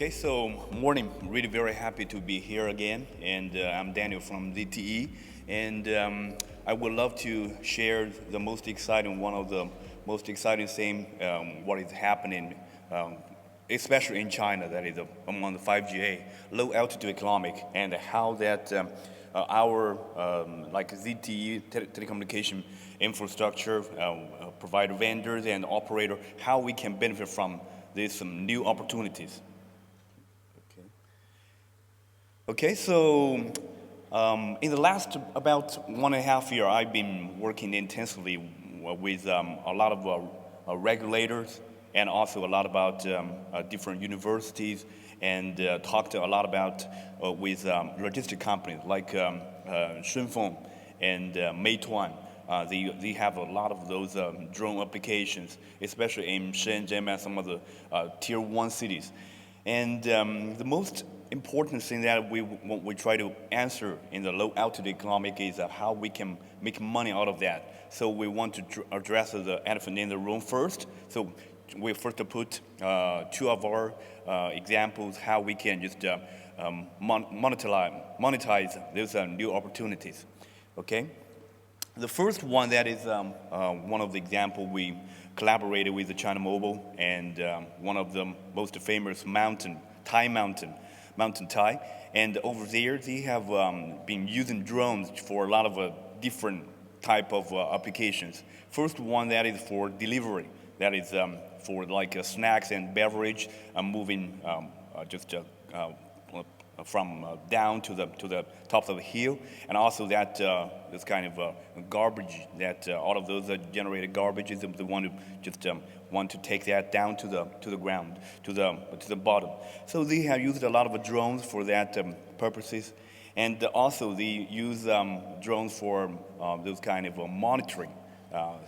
Okay, so morning. Really very happy to be here again, and I'm Daniel from ZTE, and I would love to share the most exciting, one of the most exciting thing, what is happening, especially in China, that is among the 5GA, low altitude economic, and how that our like ZTE telecommunication infrastructure, provider vendors and operator, how we can benefit from these some new opportunities. Okay, so in the last about 1.5 years, I've been working intensively with a lot of regulators and also a lot about different universities and talked a lot about with logistic companies like Shunfeng and Meituan. They have a lot of those drone applications, especially in Shenzhen and some of the tier one cities. And the most important thing that we try to answer in the low altitude economic is how we can make money out of that. So we want to address the elephant in the room first. So we first put two of our examples how we can just monetize those new opportunities. Okay. The first one that is one of the example we collaborated with the China Mobile and one of the most famous mountain Thai, and over there they have been using drones for a lot of different type of applications. First one that is for delivery, that is for like snacks and beverage, moving just from down to the top of the hill, and also that this kind of garbage that all of those generated garbage is the one who just want to take that down to the ground, to the bottom. So they have used a lot of drones for that purposes, and also they use drones for those kind of monitoring.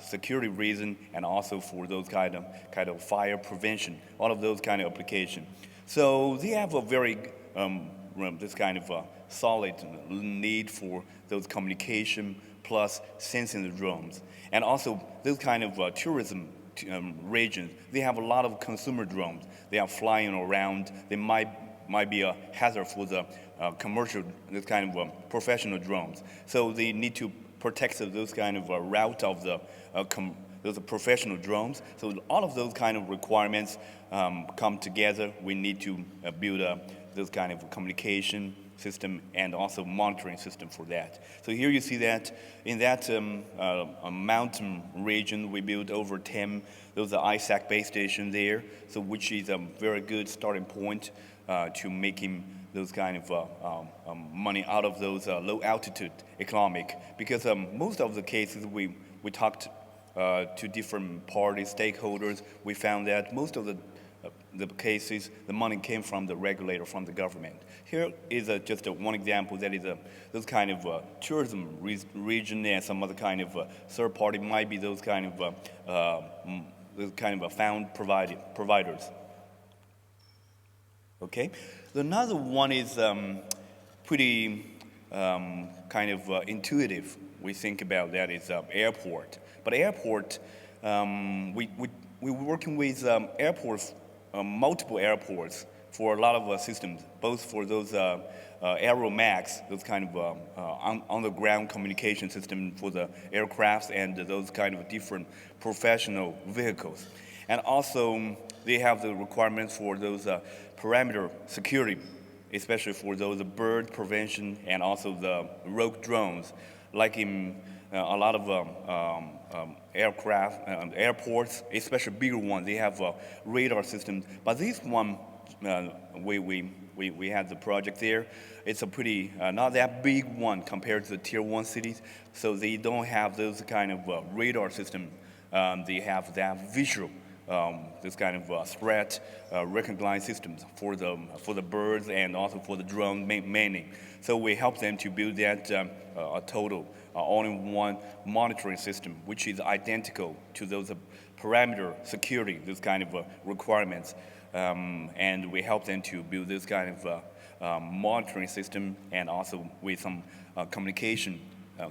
Security reason, and also for those kind of fire prevention, all of those kind of application. So they have a very this kind of solid need for those communication plus sensing the drones, and also those kind of tourism regions. They have a lot of consumer drones. They are flying around. They might be a hazard for the commercial, this kind of professional drones. So they need to protect those kind of route of the those are professional drones. So all of those kind of requirements come together. We need to build those kind of communication system and also monitoring system for that. So here you see that in that mountain region, we built over 10 those are ISAC base stations there, so which is a very good starting point to making those kind of money out of those low altitude economic. Because most of the cases we talked to different parties, stakeholders, we found that most of the cases, the money came from the regulator, from the government. Here is just one example that is those kind of tourism region and some other kind of third party might be those kind of found providers. Okay, another one is pretty kind of intuitive. We think about that is airport, but airport we're working with airports. Multiple airports for a lot of systems, both for those Aeromax, those kind of on-the-ground communication system for the aircrafts and those kind of different professional vehicles. And also, they have the requirements for those perimeter security, especially for those bird prevention and also the rogue drones, like in a lot of airports, especially bigger ones, they have radar systems. But this one, we had the project there. It's a pretty, not that big one compared to the tier one cities. So they don't have those kind of radar system. They have that visual, this kind of threat recognize systems for the birds and also for the drone mainly. So we help them to build that a total all-in-one monitoring system, which is identical to those parameter security, this kind of requirements. And we help them to build this kind of monitoring system and also with some communication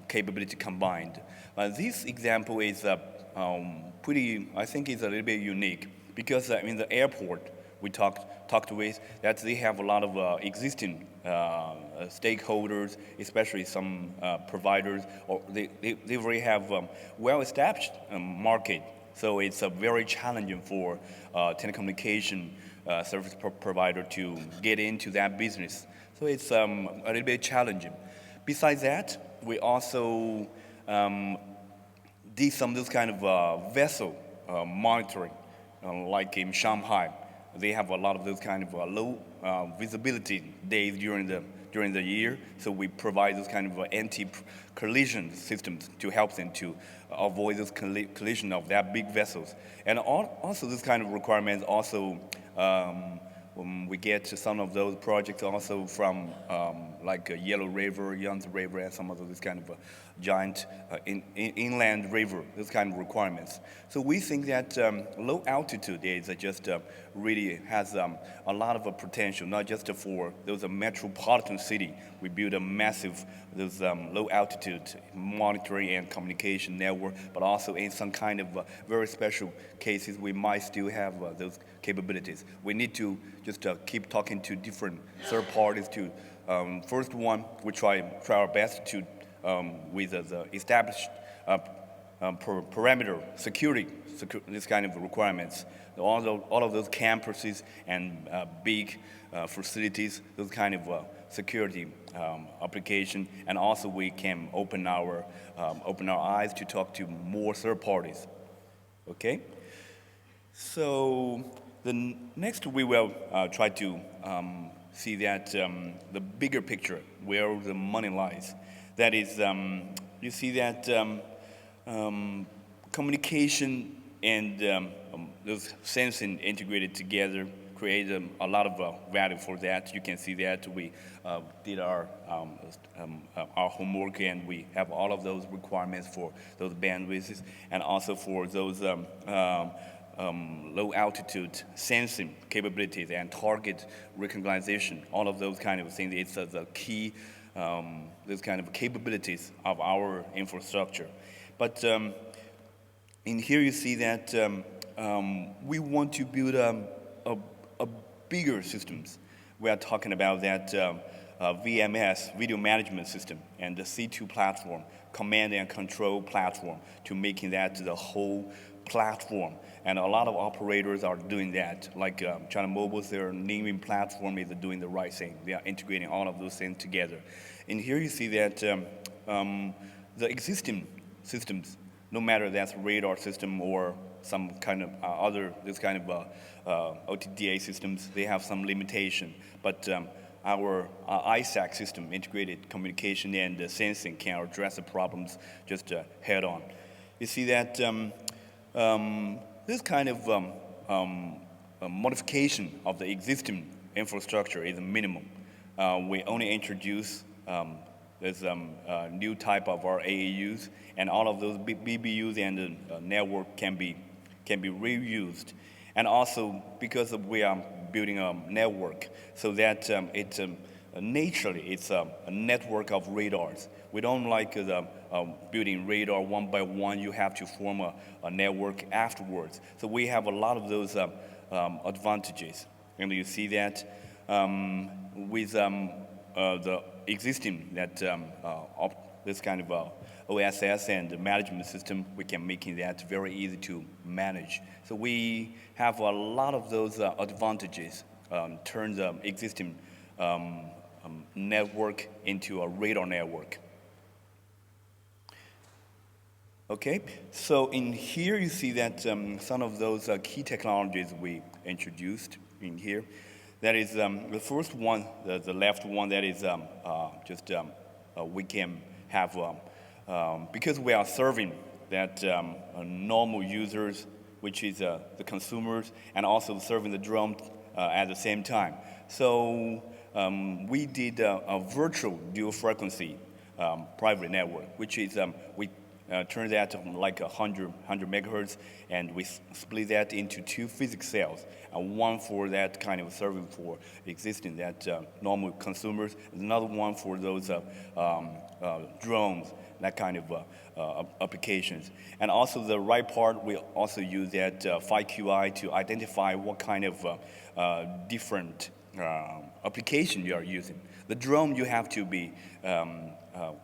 capability combined. This example is pretty, I think it's a little bit unique because in the airport, we talked talked with, that they have a lot of existing stakeholders, especially some providers, or they already have well-established market. So it's very challenging for telecommunication service provider to get into that business. So it's a little bit challenging. Besides that, we also did some of this kind of vessel monitoring, like in Shanghai. They have a lot of those kind of low visibility days during the year. So we provide those kind of anti-collision systems to help them to avoid this collision of that big vessels. And also this kind of requirements also we get some of those projects also from like Yellow River, Yangtze River, and some of those kind of giant inland river, those kind of requirements. So we think that low altitude is just really has a lot of potential, not just for those metropolitan city. We build a massive those low altitude monitoring and communication network, but also in some kind of very special cases, we might still have those capabilities. We need to just keep talking to different third parties to first one, we try our best to with the established parameter security, this kind of requirements. All of those campuses and big facilities, those kind of security application, and also we can open our eyes to talk to more third parties. Okay, so the next we will try to see that the bigger picture, where the money lies. That is, you see that communication and those sensing integrated together create a lot of value for that. You can see that we did our homework, and we have all of those requirements for those bandwidths, and also for those low altitude sensing capabilities and target recognition. All of those kind of things. It's the key. Those kind of capabilities of our infrastructure. But in here you see that we want to build a bigger systems. We are talking about that VMS, video management system, and the C2 platform, command and control platform, to making that the whole platform. And a lot of operators are doing that. Like China Mobile's, their naming platform is doing the right thing. They are integrating all of those things together. And here you see that the existing systems, no matter that's radar system or some kind of other, this kind of OTDA systems, they have some limitation. But our ISAC system, integrated communication and sensing, can address the problems just head on. You see that this kind of modification of the existing infrastructure is a minimum. We only introduce this new type of our AAUs, and all of those BBUs and the network can be reused. And also because we are building a network, so that it's naturally it's a network of radars. We don't like the building radar one by one. You have to form a network afterwards. So we have a lot of those advantages. And you see that with the existing that this kind of OSS and management system, we can make that very easy to manage. So we have a lot of those advantages, turn the existing network into a radar network. Okay, so in here you see that some of those key technologies we introduced in here. That is the first one, the left one, that is we can have, because we are serving that normal users, which is the consumers, and also serving the drone at the same time. So we did a virtual dual frequency private network, which is we turn that to like 100 megahertz, and we split that into two physics cells, one for that kind of serving for existing that normal consumers, another one for those drones, that kind of applications. And also the right part, we also use that 5QI to identify what kind of different application you are using. The drone you have to be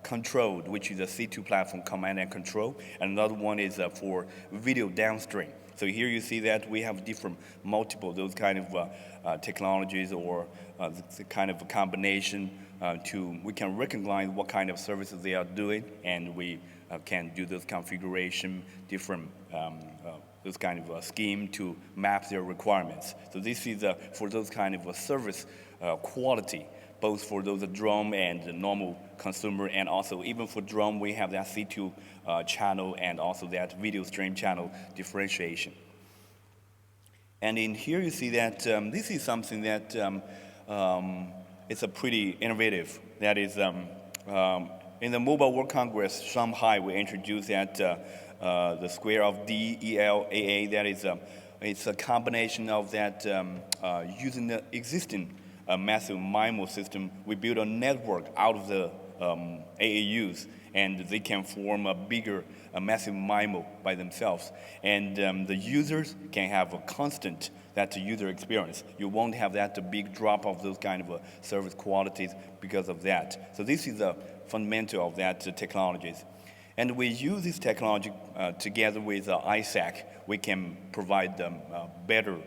controlled, which is a C2 platform, command and control. And another one is for video downstream. So here you see that we have different multiple, those kind of technologies or the kind of a combination we can recognize what kind of services they are doing, and we can do this configuration, different this kind of scheme to map their requirements. So this is for those kind of service quality, both for those drone and the normal consumer, and also even for drone, we have that C2 channel and also that video stream channel differentiation. And in here you see that this is something that it's a pretty innovative. That is, in the Mobile World Congress, Shanghai, we introduced that the square of DELAA. That is, it's a combination of that using the existing massive MIMO system. We build a network out of the AAUs, and they can form a bigger, massive MIMO by themselves. And the users can have a constant that user experience. You won't have that big drop of those kind of service qualities because of that. So this is the fundamental of that technologies. And we use this technology together with ISAC. We can provide them better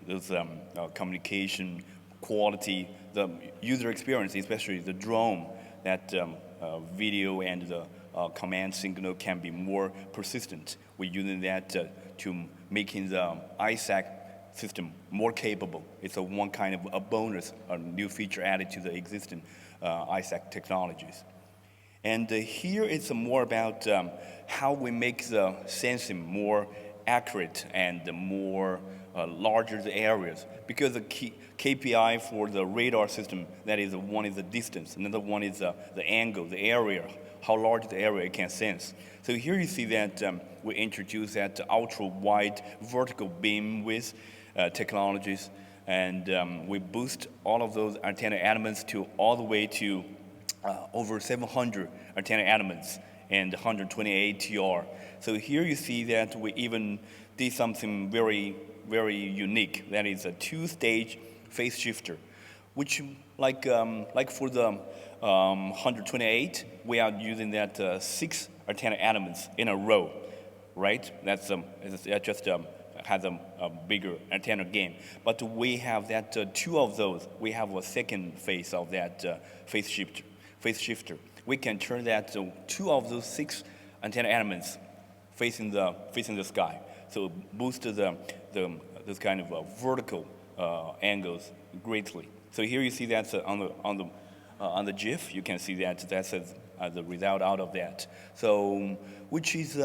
those, communication quality, the user experience, especially the drone, that video and the command signal can be more persistent. We're using that to making the ISAC system more capable. It's one kind of a bonus, a new feature added to the existing ISAC technologies. And here it's more about how we make the sensing more accurate and more larger the areas. Because the KPI for the radar system, that is, one is the distance, another one is the angle, the area, how large the area it can sense. So here you see that we introduce that ultra-wide vertical beam width technologies, and we boost all of those antenna elements to all the way to over 700 antenna elements and 128 TR. So here you see that we even did something very, very unique. That is a two-stage phase shifter, which like for the 128, we are using that 6 antenna elements in a row, right? That just has a bigger antenna gain. But we have that 2 of those. We have a second phase of that phase shifter. We can turn that 2 of those 6 antenna elements facing the sky. So boost this kind of vertical angles greatly. So here you see that on the GIF, you can see that that's the result out of that. So which is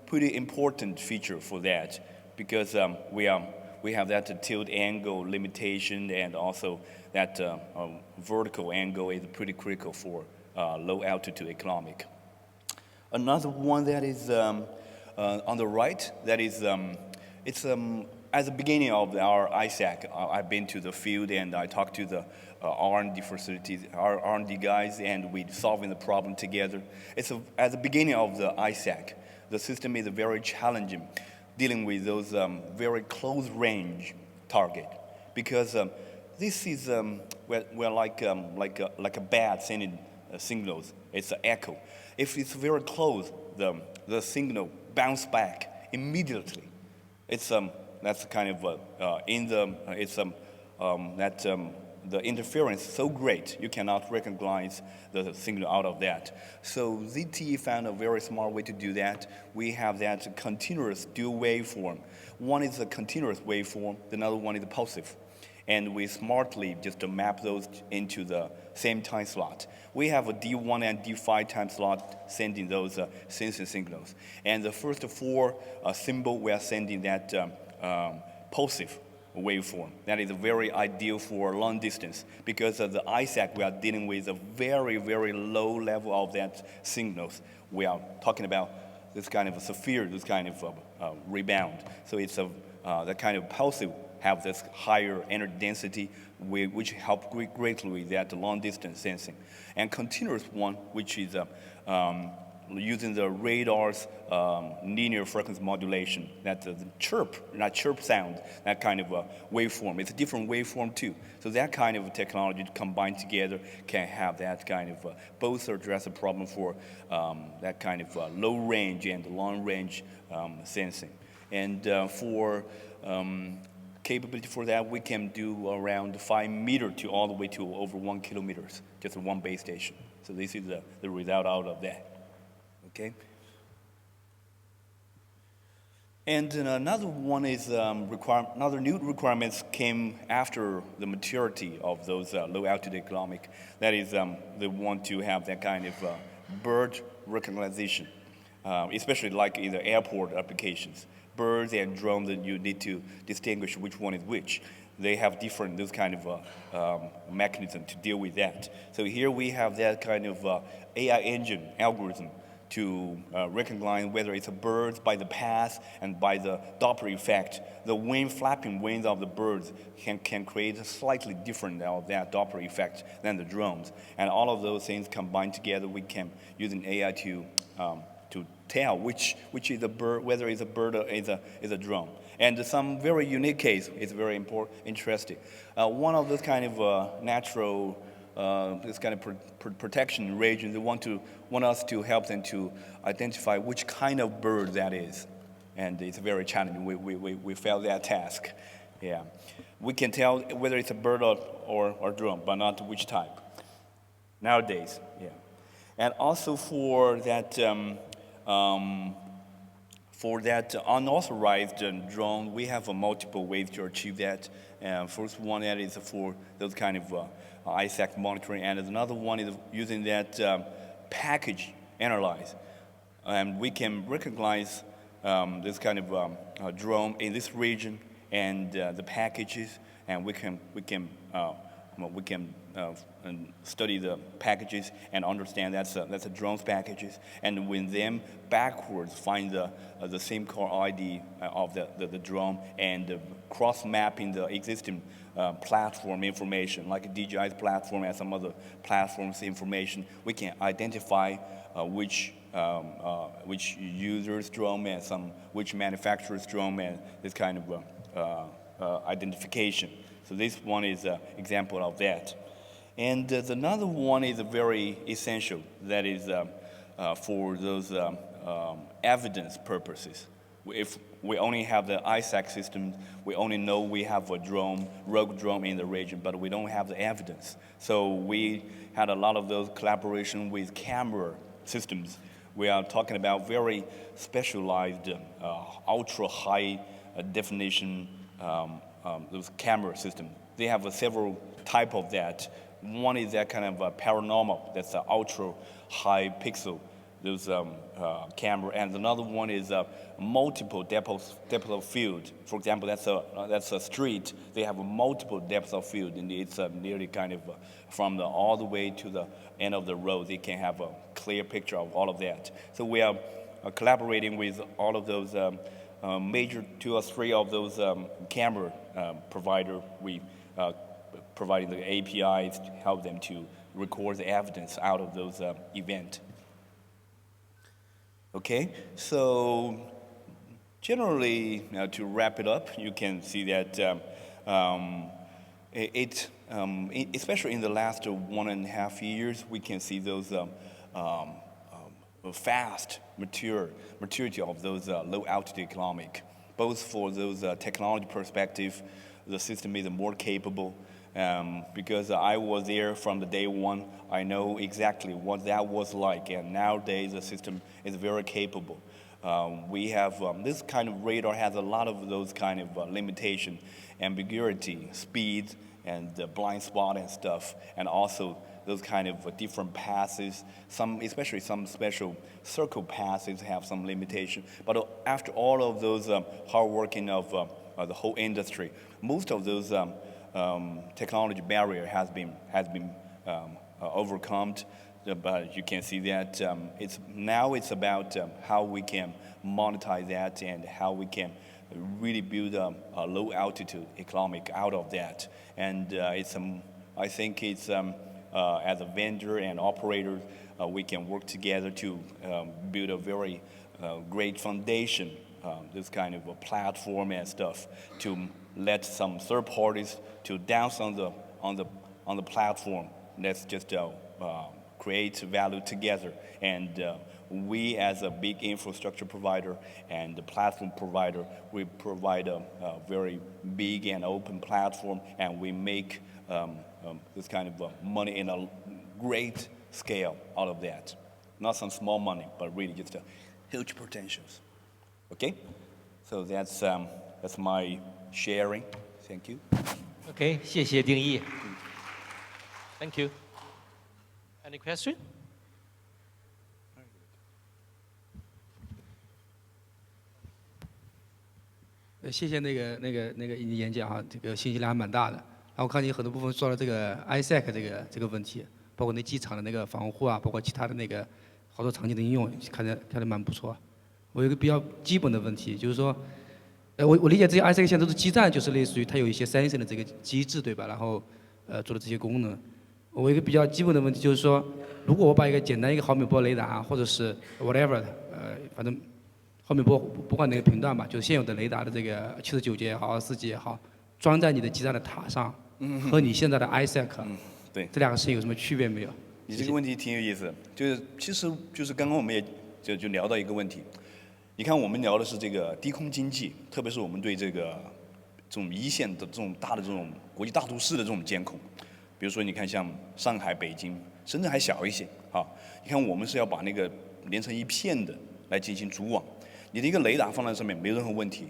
pretty important feature for that, because we have that tilt angle limitation, and also that vertical angle is pretty critical for low altitude economic. Another one that is on the right, that is it's at the beginning of our ISAC. I've been to the field and I talked to the R&D facilities, our R&D guys, and we're solving the problem together. It's at the beginning of the ISAC. The system is very challenging, dealing with those very close range target, because this is we're like a bat sending signals. It's an echo. If it's very close, the signal bounce back immediately. It's that's kind of the interference so great you cannot recognize the signal out of that. So ZTE found a very smart way to do that. We have that continuous dual waveform. One is a continuous waveform, the other one is a pulsive. And we smartly just map those into the same time slot. We have a D1 and D5 time slot sending those sensing signals. And the first 4 symbol, we are sending that pulsive waveform. That is very ideal for long distance, because of the ISAC, we are dealing with a very, very low level of that signals. We are talking about this kind of a sphere, this kind of rebound. So it's the kind of pulsive have this higher energy density, which help greatly with that long distance sensing. And continuous one, which is using the radar's linear frequency modulation, that the chirp, not chirp sound, that kind of waveform. It's a different waveform too. So that kind of technology combined together can have that kind of both address a problem for that kind of low range and long range sensing. And for capability for that, we can do around 5 meters to all the way to over 1 kilometer, just one base station. So this is the result out of that. Okay. And another one is another new requirements came after the maturity of those low altitude economic. That is, they want to have that kind of bird recognition, especially like in the airport applications. Birds and drones, that you need to distinguish which one is which. They have different those kind of mechanism to deal with that. So here we have that kind of AI engine algorithm to recognize whether it's a bird by the path and by the Doppler effect. The flapping wings of the birds can create a slightly different of that Doppler effect than the drones. And all of those things combined together, we can use an AI to tell which is a bird, whether it's a bird or is a drone. And some very unique case is very interesting. One of those kind of natural this kind of protection regions, they want us to help them to identify which kind of bird that is, and it's very challenging. We failed that task. Yeah, we can tell whether it's a bird or drone, but not which type. Nowadays, yeah, and also for that unauthorized drone, we have multiple ways to achieve that. First one that is for those kind of ISAC monitoring, and another one is using that package analyze. And we can recognize this kind of drone in this region and the packages, and we can study the packages and understand that's a drone's packages, and with them backwards find the SIM card ID of the drone, and cross-mapping the existing platform information, like a DJI's platform and some other platforms information. We can identify which user's drone and which manufacturer's drone, and this kind of identification. So this one is an example of that. And another one is very essential, that is for those evidence purposes. If we only have the ISAC system, we only know we have a rogue drone in the region, but we don't have the evidence. So we had a lot of those collaboration with camera systems. We are talking about very specialized, ultra high definition those camera systems. They have several type of that. One is that kind of paranormal, that's an ultra high pixel, those camera, and another one is multiple depth of field. For example, that's a street. They have a multiple depth of field, and it's nearly kind of from all the way to the end of the road. They can have a clear picture of all of that. So we are collaborating with all of those major 2 or 3 of those camera provider. We providing the APIs to help them to record the evidence out of those events. Okay, so generally, to wrap it up, you can see that especially in the last 1.5 years, we can see those fast maturity of those low altitude economic. Both for those technology perspective, the system is more capable. Because I was there from the day one, I know exactly what that was like, and nowadays the system is very capable. We have this kind of radar has a lot of those kind of limitation, ambiguity, speed, and blind spot and stuff, and also those kind of different passes. Especially some special circle passes have some limitation. But after all of those hard working of the whole industry, most of those technology barrier has been overcome, but you can see that it's about how we can monetize that and how we can really build a low altitude economic out of that. And I think it's as a vendor and operator, we can work together to build a very great foundation, this kind of a platform and stuff, to let some third parties to dance on the platform. Let's just create value together. And we, as a big infrastructure provider and the platform provider, we provide a very big and open platform, and we make this kind of money in a great scale out of that. Not some small money, but really just a huge potentials. Okay, so that's my sharing. Thank you. Okay, 谢谢丁毅。Thank you. Any question? 谢谢那个演讲哈，这个信息量还蛮大的。然后我看你很多部分说了这个 ISAC 这个问题，包括那机场的那个防护啊，包括其他的那个好多场景的应用，看着蛮不错。我有一个比较基本的问题，就是说，我理解这些 ISAC 现在都是基站，就是类似于它有一些sensing的这个机制，对吧？然后做的这些功能。我有一个比较基本的问题就是说，如果我把一个简单一个毫米波雷达或者是 whatever 反正毫米波不管哪个频段吧，就是现有的雷达的这个79节也好，24节也好，装在你的基站的塔上，和你现在的 ISAC，对，这两个事情有什么区别没有？你这个问题挺有意思，其实就是刚刚我们也就聊到一个问题，你看我们聊的是这个低空经济，特别是我们对这种一线的这种大的这种国际大都市的这种监控。比如说，你看像上海、北京、深圳还小一些啊。你看我们是要把那个连成一片的来进行组网，你的一个雷达放在上面没任何问题。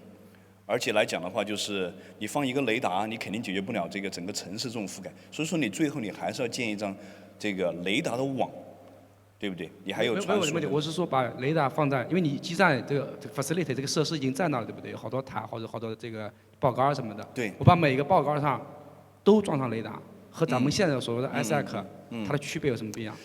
而且来讲的话，就是你放一个雷达，你肯定解决不了这个整个城市这种覆盖。所以说，你最后你还是要建一张这个雷达的网，对不对？你还有传输。我是说把雷达放在，因为你基站这个 facility 这个设施已经在那了，对不对？有好多塔或者好多这个报杆什么的。对。我把每一个报杆上都装上雷达。和咱们现在所谓的 ISAC，它的区别有什么不一样？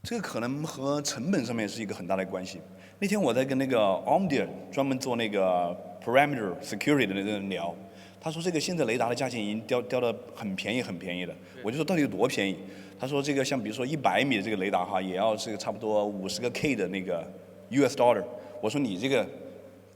这个可能和成本上面是一个很大的关系。那天我在跟那个 Omdia 专门做那个 Parameter Security 的那个人聊，他说这个现在雷达的价钱已经掉到很便宜了。我就说到底有多便宜？他说这个像比如说100米的这个雷达哈，也要这个差不多50个 K 的那个 US dollar。我说你这个。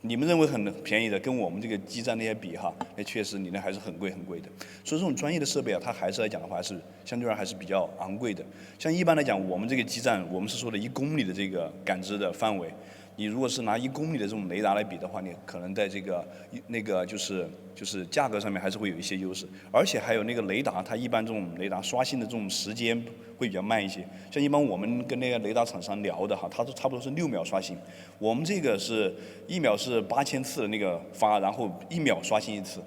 你们认为很便宜的，跟我们这个基站那些比哈，那确实你那还是很贵的。所以这种专业的设备啊，它还是来讲的话是相对而言还是比较昂贵的。像一般来讲，我们这个基站，我们是说的1公里的这个感知的范围。你如果是拿1公里的这种雷达来比的话，你可能在这个那个就是价格上面还是会有一些优势，而且还有那个雷达，它一般这种雷达刷新的这种时间会比较慢一些。像一般我们跟那个雷达厂商聊的哈，它都差不多是6秒刷新，我们这个是1秒是8000次的那个发，然后1秒刷新1次，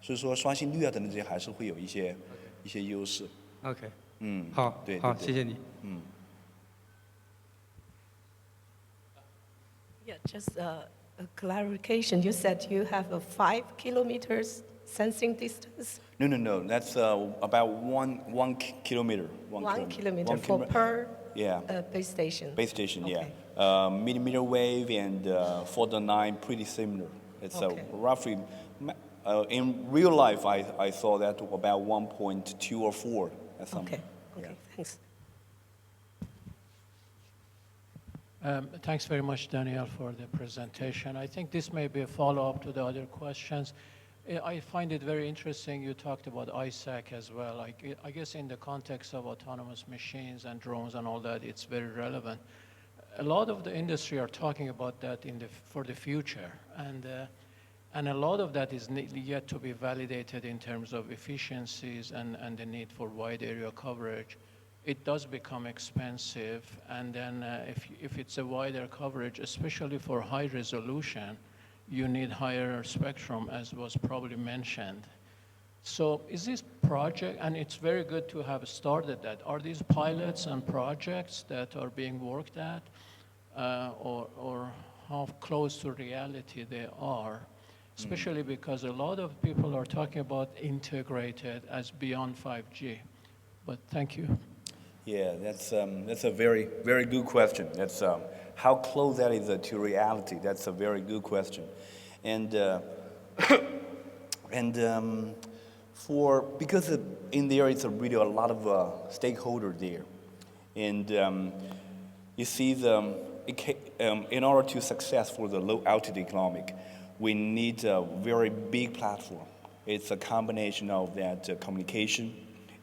所以说刷新率啊等等这些还是会有一些优势。OK。好，对，好，谢谢你。Yeah, just a clarification. You said you have a 5 kilometers sensing distance? No. That's about one kilometer. One kilometer per base station. Base station, okay. Yeah. Millimeter wave and 4.9, pretty similar. It's roughly, in real life, I saw that about 1.2 or 4. Okay, thanks. Thanks very much, Daniel, for the presentation. I think this may be a follow-up to the other questions. I find it very interesting you talked about ISAC as well. I guess in the context of autonomous machines and drones and all that, it's very relevant. A lot of the industry are talking about that for the future, and a lot of that is yet to be validated in terms of efficiencies and the need for wide area coverage. It does become expensive, and then if it's a wider coverage, especially for high resolution, you need higher spectrum, as was probably mentioned. So is this project, and it's very good to have started that, are these pilots and projects that are being worked at, or how close to reality they are? Especially because a lot of people are talking about integrated as beyond 5G. But thank you. Yeah, that's a very, very good question. That's how close that is to reality. That's a very good question, and Because in there it's really a lot of stakeholders there, and you see in order to success for the low altitude economic, we need a very big platform. It's a combination of that communication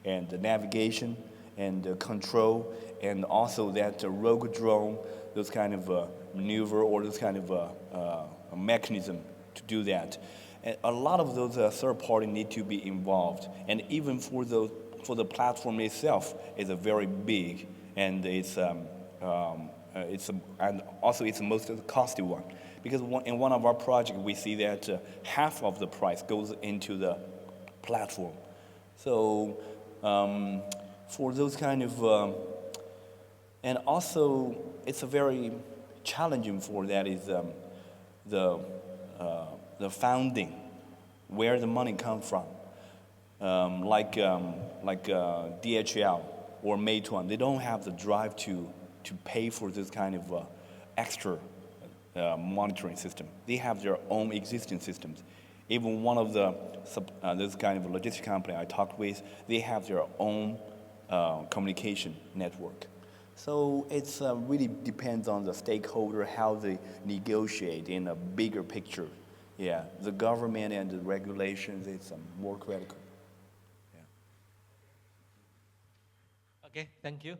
and the navigation and the control, and also that rogue drone, those kind of maneuver or those kind of mechanism to do that. And a lot of those third party need to be involved, and even for the platform itself is a very big, and and also it's the most costly one, because in one of our projects we see that half of the price goes into the platform. So for those kind of and also it's a very challenging for that is the funding, where the money comes from. Like DHL or Meituan, they don't have the drive to pay for this kind of extra monitoring system. They have their own existing systems. Even one of this kind of logistics company I talked with, they have their own communication network. So it's really depends on the stakeholder, how they negotiate in a bigger picture. Yeah, the government and the regulations, it's more critical. Yeah. Okay, thank you.